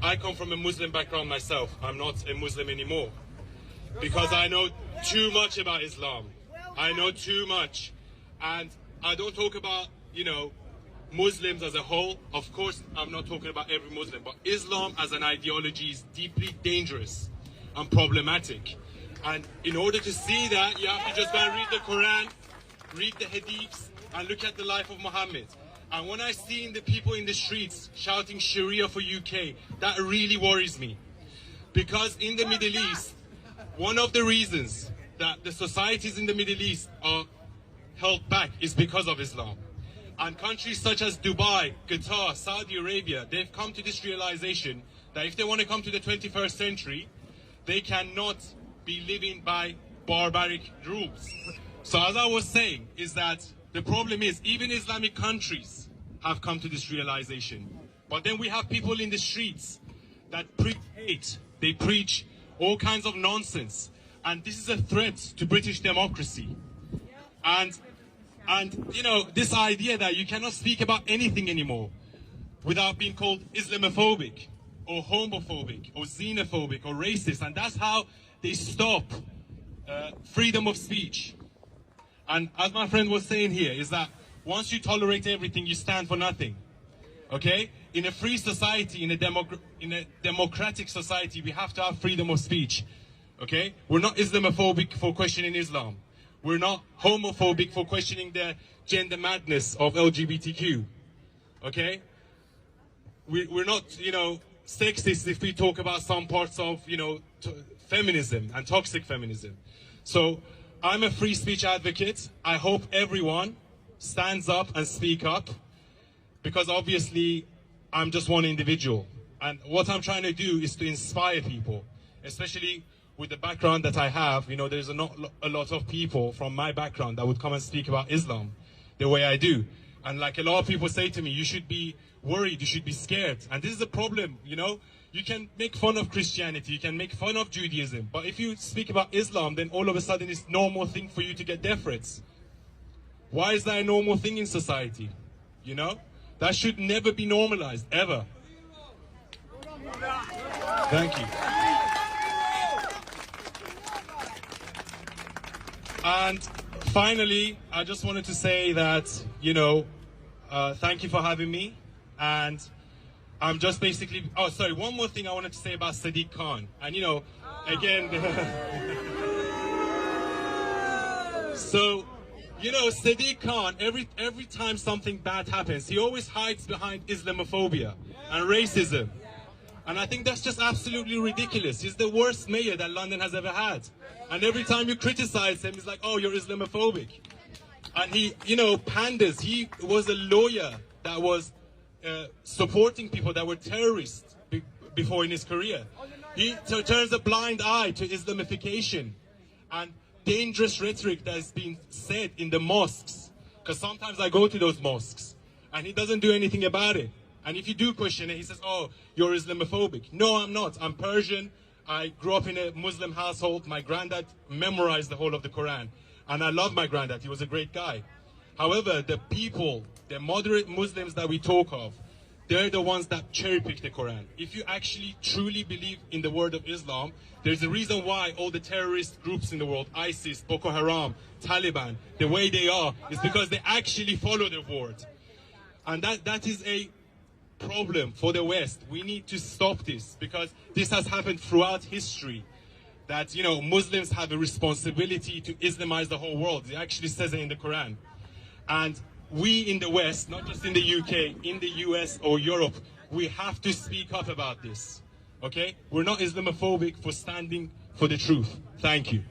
I come from a Muslim background myself. I'm not a Muslim anymore because I know too much about Islam. I know too much. And I don't talk about, you know, Muslims as a whole. Of course, I'm not talking about every Muslim, but Islam as an ideology is deeply dangerous and problematic. And in order to see that, you have to just go and read the Quran, read the Hadiths, and look at the life of Muhammad. And when I see the people in the streets shouting Sharia for UK, that really worries me. Because in the Middle East, one of the reasons that the societies in the Middle East are held back is because of Islam. And countries such as Dubai, Qatar, Saudi Arabia, they've come to this realization that if they want to come to the 21st century, they cannot be living by barbaric rules. So as I was saying, is that the problem is even Islamic countries have come to this realization. But then we have people in the streets that preach hate. They preach all kinds of nonsense. And this is a threat to British democracy. And you know, this idea that you cannot speak about anything anymore without being called Islamophobic or homophobic or xenophobic or racist. And that's how they stop freedom of speech. And as my friend was saying here, is that once you tolerate everything, you stand for nothing. Okay? In a free society, in a democratic society, we have to have freedom of speech. Okay? We're not Islamophobic for questioning Islam. We're not homophobic for questioning the gender madness of LGBTQ. Okay? We're not, you know, sexist if we talk about some parts of, you know, feminism and toxic feminism. So I'm a free speech advocate. I hope everyone stands up and speak up, because obviously I'm just one individual. And what I'm trying to do is to inspire people, especially with the background that I have. You know, there's a lot of people from my background that would come and speak about Islam the way I do. And like a lot of people say to me, you should be worried, you should be scared. And this is a problem, you know. You can make fun of Christianity, you can make fun of Judaism, but if you speak about Islam, then all of a sudden it's a normal thing for you to get death threats. Why is that a normal thing in society? You know? That should never be normalized, ever. Thank you. And finally, I just wanted to say that, you know, thank you for having me. And I'm just basically, oh, sorry, one more thing I wanted to say about Sadiq Khan. And, you know, again, so, you know, Sadiq Khan, every time something bad happens, he always hides behind Islamophobia and racism. And I think that's just absolutely ridiculous. He's the worst mayor that London has ever had. And every time you criticize him, he's like, oh, you're Islamophobic. And he, you know, panders. He was a lawyer that was supporting people that were terrorists before in his career. He turns a blind eye to Islamification and dangerous rhetoric that is being said in the mosques. Because sometimes I go to those mosques and he doesn't do anything about it. And if you do question it, he says, oh, you're Islamophobic. No, I'm not. I'm Persian. I grew up in a Muslim household. My granddad memorized the whole of the Quran. And I love my granddad. He was a great guy. However, the people, the moderate Muslims that we talk of, they're the ones that cherry-pick the Quran. If you actually truly believe in the word of Islam, there's a reason why all the terrorist groups in the world, ISIS, Boko Haram, Taliban, the way they are, is because they actually follow the word. And that is a problem for the West. We need to stop this, because this has happened throughout history. That, you know, Muslims have a responsibility to Islamize the whole world. It actually says it in the Quran. And we in the West, not just in the UK, in the US or Europe, we have to speak up about this. Okay? We're not Islamophobic for standing for the truth. Thank you.